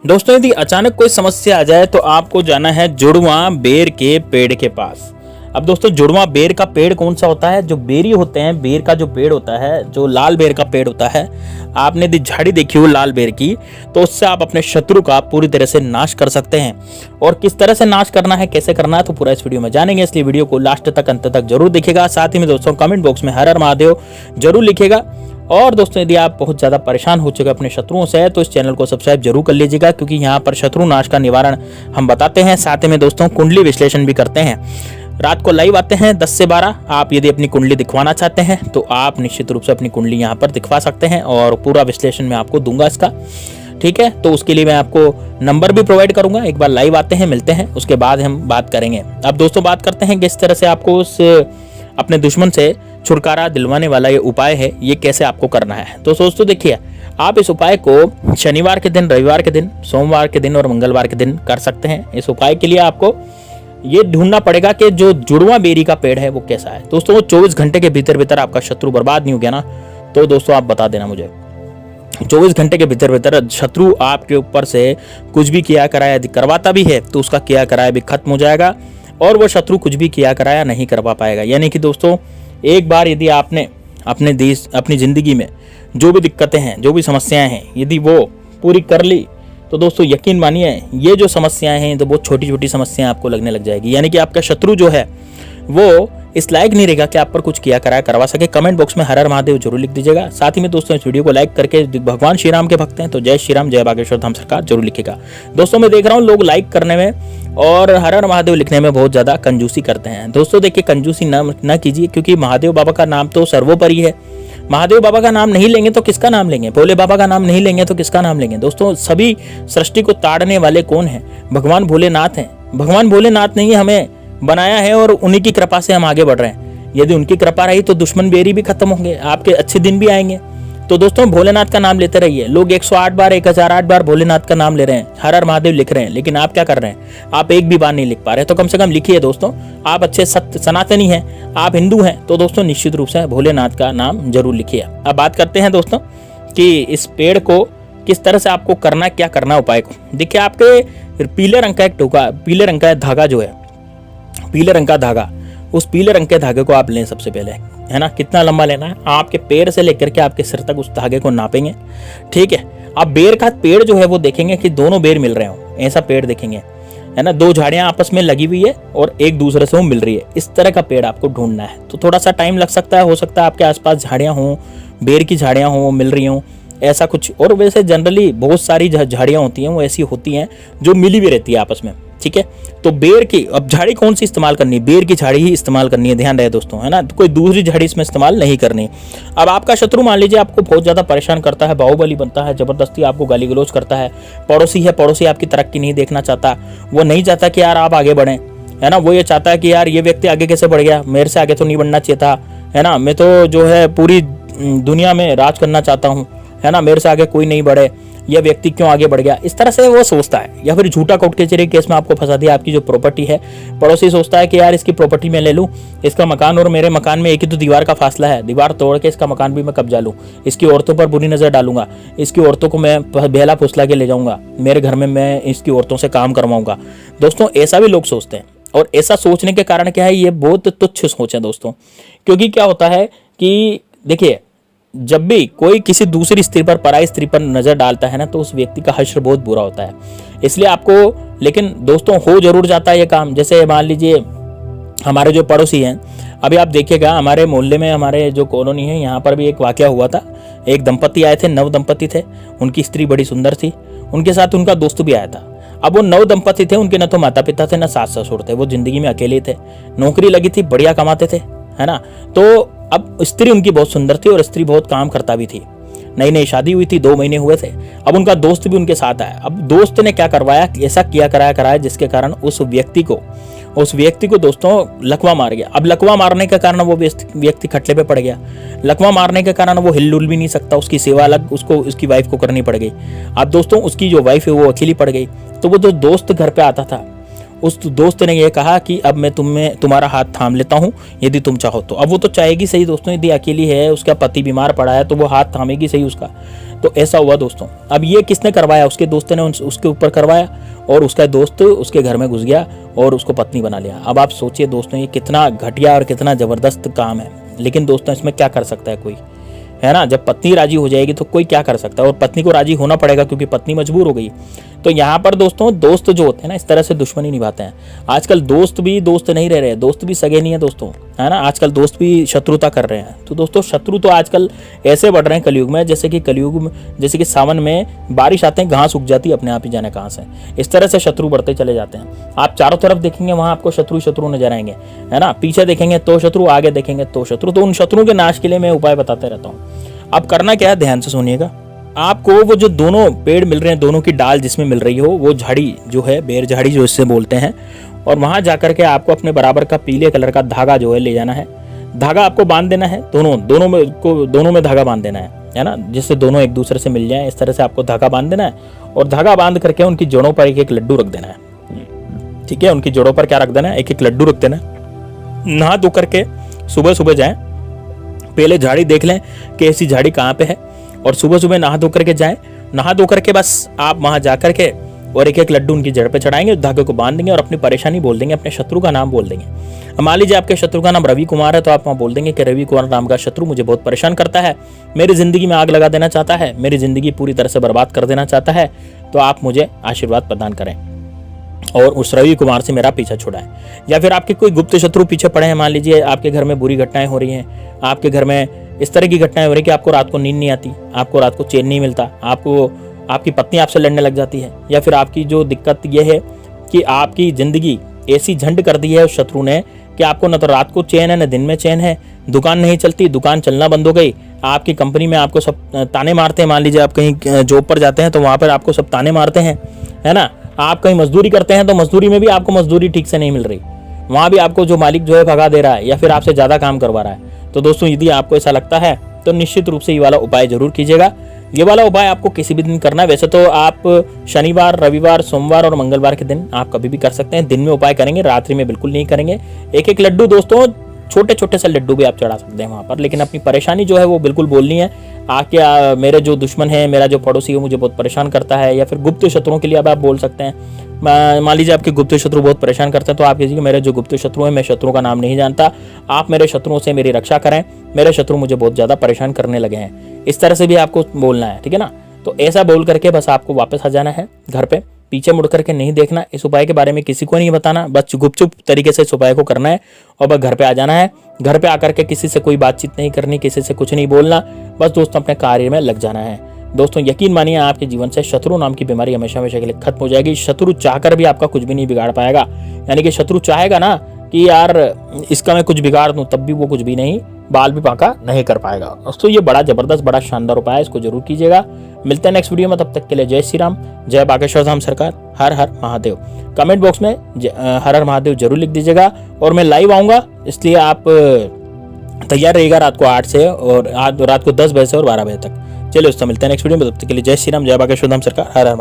दोस्तों, यदि अचानक कोई समस्या आ जाए तो आपको जाना है जुड़वा बेर के पेड़ के पास। अब दोस्तों, जुड़वा बेर का पेड़ कौन सा होता है? जो बेरी होते हैं, बेर का जो पेड़ होता है, जो लाल बेर का पेड़ होता है, आपने यदि झाड़ी देखी हो लाल बेर की, तो उससे आप अपने शत्रु का पूरी तरह से नाश कर सकते हैं। और किस तरह से नाश करना है, कैसे करना है, तो पूरा इस वीडियो में जानेंगे। इसलिए वीडियो को लास्ट तक, अंत तक जरूर देखिएगा। साथ ही में दोस्तों, कमेंट बॉक्स में हर हर महादेव जरूर लिखिएगा। और दोस्तों, यदि आप बहुत ज़्यादा परेशान हो चुके अपने शत्रुओं से, तो इस चैनल को सब्सक्राइब जरूर कर लीजिएगा, क्योंकि यहाँ पर शत्रु नाश का निवारण हम बताते हैं। साथ ही में दोस्तों, कुंडली विश्लेषण भी करते हैं। रात को लाइव आते हैं 10 से 12। आप यदि अपनी कुंडली दिखवाना चाहते हैं तो आप निश्चित रूप से अपनी कुंडली यहाँ पर दिखवा सकते हैं, और पूरा विश्लेषण मैं आपको दूंगा इसका। ठीक है, तो उसके लिए मैं आपको नंबर भी प्रोवाइड करूंगा। एक बार लाइव आते हैं, मिलते हैं, उसके बाद हम बात करेंगे। अब दोस्तों, बात करते हैं किस तरह से आपको उस अपने दुश्मन से छुटकारा दिलवाने वाला ये उपाय है, ये कैसे आपको करना है। तो दोस्तों देखिए, आप इस उपाय को शनिवार के दिन, रविवार के दिन, सोमवार के दिन और मंगलवार के दिन कर सकते हैं। इस उपाय के लिए आपको ये ढूंढना पड़ेगा कि जो जुड़वा बेरी का पेड़ है वो कैसा है। दोस्तों, 24 घंटे के भीतर भीतर आपका शत्रु बर्बाद नहीं हो गया ना, तो दोस्तों आप बता देना मुझे। 24 घंटे के भीतर भीतर शत्रु आपके ऊपर से कुछ भी किया कराया यदि करवाता भी है तो उसका किया कराया भी खत्म हो जाएगा, और वो शत्रु कुछ भी किया कराया नहीं करवा पाएगा। यानी कि दोस्तों, एक बार यदि आपने अपनी जिंदगी में जो भी दिक्कतें हैं, जो भी समस्याएं हैं, यदि वो पूरी कर ली, तो दोस्तों यकीन मानिए, ये जो समस्याएं हैं तो बहुत छोटी छोटी समस्याएं आपको लगने लग जाएगी। यानी कि आपका शत्रु जो है वो इस लायक नहीं रहेगा कि आप पर कुछ किया कराया करवा सके। कमेंट बॉक्स में हर हर महादेव जरूर लिख दीजिएगा। साथ ही में दोस्तों, इस वीडियो को लाइक करके भगवान श्री राम के भक्त हैं तो जय श्री राम, जय बागेश्वर धाम सरकार जरूर लिखेगा। दोस्तों, मैं देख रहा हूँ लोग लाइक करने में और हर हर महादेव लिखने में बहुत ज्यादा कंजूसी करते हैं। दोस्तों देखिए, कंजूसी न कीजिए, क्योंकि महादेव बाबा का नाम तो सर्वोपरि है। महादेव बाबा का नाम नहीं लेंगे तो किसका नाम लेंगे? भोले बाबा का नाम नहीं लेंगे तो किसका नाम लेंगे? दोस्तों, सभी सृष्टि को ताड़ने वाले कौन है? भगवान भोलेनाथ हैं। भगवान भोलेनाथ ने ही हमें बनाया है और उन्हीं की कृपा से हम आगे बढ़ रहे हैं। यदि उनकी कृपा रही तो दुश्मन बेरी भी खत्म होंगे, आपके अच्छे दिन भी आएंगे। तो दोस्तों, भोलेनाथ का नाम लेते रहिए। लोग 108 बार, 1008 बार भोलेनाथ का नाम ले रहे हैं, हर हर महादेव लिख रहे हैं, लेकिन आप क्या कर रहे हैं? आप एक भी बार नहीं लिख पा रहे। तो कम से कम लिखिए दोस्तों। आप अच्छे सत्य सनातनी हैं, आप हिंदू हैं, तो दोस्तों निश्चित रूप से भोलेनाथ का नाम जरूर लिखिए। अब बात करते हैं दोस्तों कि इस पेड़ को किस तरह से आपको करना, क्या करना उपाय को। देखिए, आपके पीले रंग का एक टोका, पीले रंग का धागा जो है, पीले रंग का धागा, उस पीले रंग के धागे को आप लें सबसे पहले, है ना। कितना लंबा लेना है? आपके पैर से लेकर के आपके सिर तक उस धागे को नापेंगे। ठीक है, आप बेर का पेड़ जो है वो देखेंगे कि दोनों बेर मिल रहे हो, ऐसा पेड़ देखेंगे, है ना। दो झाड़ियां आपस में लगी हुई है और एक दूसरे से वो मिल रही है, इस तरह का पेड़ आपको ढूंढना है। तो थोड़ा सा टाइम लग सकता है, हो सकता है आपके आसपास झाड़ियां हों, बेर की झाड़ियां हों, वो मिल रही हों, ऐसा कुछ। और वैसे जनरली बहुत सारी झाड़ियां होती हैं, वो ऐसी होती हैं जो मिली भी रहती है आपस में। ठीक है, तो बेर की, अब झाड़ी कौन सी इस्तेमाल करनी है? बेर की झाड़ी ही इस्तेमाल करनी है, ध्यान रहे दोस्तों, है ना। तो कोई दूसरी झाड़ी इसमें इस्तेमाल नहीं करनी। अब आपका शत्रु मान लीजिए आपको बहुत ज्यादा परेशान करता है, बाहुबली बनता है, जबरदस्ती आपको गाली गलौज करता है, पड़ोसी है, पड़ोसी आपकी तरक्की नहीं देखना चाहता, वो नहीं चाहता कि यार आप आगे बढ़ें, है ना। वो ये चाहता है कि यार ये व्यक्ति आगे कैसे बढ़ गया, मेरे से आगे तो नहीं बढ़ना चाहिए था, है ना। मैं तो जो है पूरी दुनिया में राज करना चाहता हूँ, है ना, मेरे से आगे कोई नहीं बढ़े, यह व्यक्ति क्यों आगे बढ़ गया, इस तरह से वो सोचता है। या फिर झूठा कोर्ट कचहरी केस में आपको फंसा दिया, आपकी जो प्रॉपर्टी है, पड़ोसी सोचता है कि यार इसकी प्रॉपर्टी मैं ले लूं, इसका मकान और मेरे मकान में एक ही तो दीवार का फासला है, दीवार तोड़ के इसका मकान भी मैं कब्जा लूं, इसकी औरतों पर बुरी नजर डालूंगा, इसकी औरतों को मैं बेला फुसला के ले जाऊंगा, मेरे घर में मैं इसकी औरतों से काम करवाऊंगा। दोस्तों, ऐसा भी लोग सोचते हैं, और ऐसा सोचने के कारण क्या है, ये बहुत तुच्छ सोच है दोस्तों। क्योंकि क्या होता है कि देखिए, जब भी कोई किसी दूसरी स्त्री पर, पराई स्त्री पर नजर डालता है ना, तो उस व्यक्ति का हश्र बहुत बुरा होता है। इसलिए आपको, लेकिन दोस्तों हो जरूर जाता है ये काम। जैसे मान लीजिए हमारे जो पड़ोसी हैं, अभी आप देखिएगा हमारे मोहल्ले में, हमारे जो कॉलोनी है, यहाँ पर भी एक वाकया हुआ था। एक दंपति आए थे, नव दंपति थे, उनकी स्त्री बड़ी सुंदर थी, उनके साथ उनका दोस्त भी आया था। अब वो नव दंपति थे, उनके न तो माता पिता थे, न सास ससुर थे, वो जिंदगी में अकेले थे, नौकरी लगी थी, बढ़िया कमाते थे, है ना। तो अब स्त्री उनकी बहुत सुंदर थी और स्त्री बहुत काम करता भी थी। नई नई शादी हुई थी, 2 महीने हुए थे। अब उनका दोस्त भी उनके साथ आया। अब दोस्त ने क्या करवाया, ऐसा किया कराया जिसके कारण उस व्यक्ति को दोस्तों लकवा मार गया। अब लकवा मारने के कारण वो व्यक्ति खटले पे पड़ गया। लकवा मारने के कारण वो हिलडुल भी नहीं सकता, उसकी सेवा अलग उसको उसकी वाइफ को करनी पड़ गई। अब दोस्तों, उसकी जो वाइफ है वो अकेली पड़ गई। तो वो जो दोस्त घर पे आता था, उस दोस्त ने ये कहा कि अब मैं तुम्हारा हाथ थाम लेता हूँ यदि तुम चाहो तो। अब वो तो चाहेगी सही दोस्तों, यदि अकेली है, उसका पति बीमार पड़ा है, तो वो हाथ थामेगी सही उसका। तो ऐसा हुआ दोस्तों। अब ये किसने करवाया? उसके दोस्त ने उसके ऊपर करवाया और उसका दोस्त उसके घर में घुस गया और उसको पत्नी बना लिया। अब आप सोचिए दोस्तों, ये कितना घटिया और कितना ज़बरदस्त काम है। लेकिन दोस्तों इसमें क्या कर सकता है कोई, है ना? जब पत्नी राजी हो जाएगी तो कोई क्या कर सकता है, और पत्नी को राजी होना पड़ेगा क्योंकि पत्नी मजबूर हो गई। तो यहाँ पर दोस्तों दोस्त जो होते हैं ना, इस तरह से दुश्मनी निभाते हैं। आजकल दोस्त भी दोस्त नहीं रह रहे, दोस्त भी सगे नहीं है दोस्तों, है ना? आजकल दोस्त भी शत्रुता कर रहे हैं। तो दोस्तों शत्रु तो आजकल ऐसे बढ़ रहे हैं कलयुग में, जैसे कि सावन में बारिश आते हैं, घास उग जाती है अपने आप ही, जाने कहाँ से। इस तरह से शत्रु बढ़ते चले जाते हैं। आप चारों तरफ देखेंगे वहां आपको शत्रु नजर आएंगे, है ना? पीछे देखेंगे तो शत्रु, आगे देखेंगे तो शत्रु। तो उन शत्रुओं के नाश के लिए मैं उपाय बताते रहता हूँ। अब करना क्या है, ध्यान से सुनिएगा। आपको वो जो दोनों पेड़ मिल रहे हैं, दोनों की डाल जिसमें मिल रही हो, वो झाड़ी जो है, बेर झाड़ी जो इससे बोलते हैं, और वहां जाकर के आपको अपने बराबर का पीले कलर का धागा जो है ले जाना है। धागा आपको बांध देना है, दोनों में धागा बांध देना है ना, जिससे दोनों एक दूसरे से मिल जाए। इस तरह से आपको धागा बांध देना है और धागा बांध करके उनकी जड़ों पर एक एक लड्डू रख देना है। ठीक है, उनकी जड़ों पर क्या रख देना है? एक एक लड्डू रख देना है। नहा धो करके सुबह सुबह जाएं, पहले झाड़ी देख लें कि ऐसी झाड़ी कहाँ पे है, और सुबह सुबह नहा धो करके जाएं। नहा धो करके बस आप वहां जा करके और एक एक लड्डू उनकी जड़ पे चढ़ाएंगे, धागे को बांध देंगे और अपनी परेशानी बोल देंगे, अपने शत्रु का नाम बोल देंगे। मान लीजिए आपके शत्रु का नाम रवि कुमार है, तो आप वहां बोल देंगे कि रवि कुमार नाम का शत्रु मुझे बहुत परेशान करता है, मेरी जिंदगी में आग लगा देना चाहता है, मेरी जिंदगी पूरी तरह से बर्बाद कर देना चाहता है, तो आप मुझे आशीर्वाद प्रदान करें और उस रवि कुमार से मेरा पीछा छुड़ाएं। या फिर आपके कोई गुप्त शत्रु पीछे पड़े हैं, मान लीजिए आपके घर में बुरी घटनाएं हो रही हैं, आपके घर में इस तरह की घटनाएं हो रही कि आपको रात को नींद नहीं आती, आपको रात को चैन नहीं मिलता, आपकी पत्नी आपसे लड़ने लग जाती है, या फिर आपकी जो दिक्कत यह है कि आपकी जिंदगी ऐसी झंड कर दी है उस शत्रु ने कि आपको न तो रात को चैन है न दिन में चैन है, दुकान नहीं चलती, दुकान चलना बंद हो गई, आपकी कंपनी में आपको सब ताने मारते हैं। मान लीजिए आप कहीं जॉब पर जाते हैं तो वहां पर आपको सब ताने मारते हैं, है ना? आप कहीं मजदूरी करते हैं तो मजदूरी में भी आपको मजदूरी ठीक से नहीं मिल रही, वहां भी आपको जो मालिक जो है भगा दे रहा है या फिर आपसे ज्यादा काम करवा रहा है। तो दोस्तों यदि आपको ऐसा लगता है तो निश्चित रूप से ये वाला उपाय जरूर कीजिएगा। ये वाला उपाय आपको किसी भी दिन करना है। वैसे तो आप शनिवार, रविवार, सोमवार और मंगलवार के दिन आप कभी भी कर सकते हैं। दिन में उपाय करेंगे, रात्रि में बिल्कुल नहीं करेंगे। एक एक लड्डू दोस्तों, छोटे छोटे से लड्डू भी आप चढ़ा सकते हैं वहां पर, लेकिन अपनी परेशानी जो है वो बिल्कुल बोलनी है। आके मेरे जो दुश्मन है, मेरा जो पड़ोसी है मुझे बहुत परेशान करता है, या फिर गुप्त शत्रुओं के लिए अब आप बोल सकते हैं। मान लीजिए आपके गुप्त शत्रु बहुत परेशान करते हैं तो आप कीजिए मेरे जो गुप्त शत्रु है, मैं शत्रु का नाम नहीं जानता, आप मेरे शत्रुओं से मेरी रक्षा करें, मेरे शत्रु मुझे बहुत ज्यादा परेशान करने लगे हैं। इस तरह से भी आपको बोलना है, ठीक है ना? तो ऐसा बोल करके बस आपको वापस आ जाना है घर पे, पीछे मुड़ करके नहीं देखना, इस उपाय के बारे में किसी को नहीं बताना, बस गुपचुप तरीके से इस उपाय को करना है और बस घर पे आ जाना है। घर पे आकर के किसी से कोई बातचीत नहीं करनी, किसी से कुछ नहीं बोलना, बस दोस्तों अपने कार्य में लग जाना है। दोस्तों यकीन मानिए आपके जीवन से शत्रु नाम की बीमारी हमेशा हमेशा के लिए खत्म हो जाएगी। शत्रु चाहकर भी आपका कुछ भी नहीं बिगाड़ पाएगा, यानी कि शत्रु चाहेगा ना कि यार इसका मैं कुछ बिगाड़ दूं, तब भी वो कुछ भी नहीं, बाल भी पाका नहीं कर पाएगा। दोस्तों ये बड़ा जबरदस्त, बड़ा शानदार उपाय है, इसको जरूर कीजिएगा। मिलते हैं नेक्स्ट वीडियो में, तब तक के लिए जय श्री राम, जय बागेश्वर धाम सरकार, हर हर महादेव। कमेंट बॉक्स में हर हर महादेव जरूर लिख दीजिएगा। और मैं लाइव आऊंगा, इसलिए आप तैयार रहिएगा रात को 8 से और रात को 10 बजे से और 12 बजे तक। चलिए दोस्तों मिलते हैं नेक्स्ट वीडियो में, तब तक के लिए जय श्री राम, जय बागेश्वर धाम सरकार, हर हर।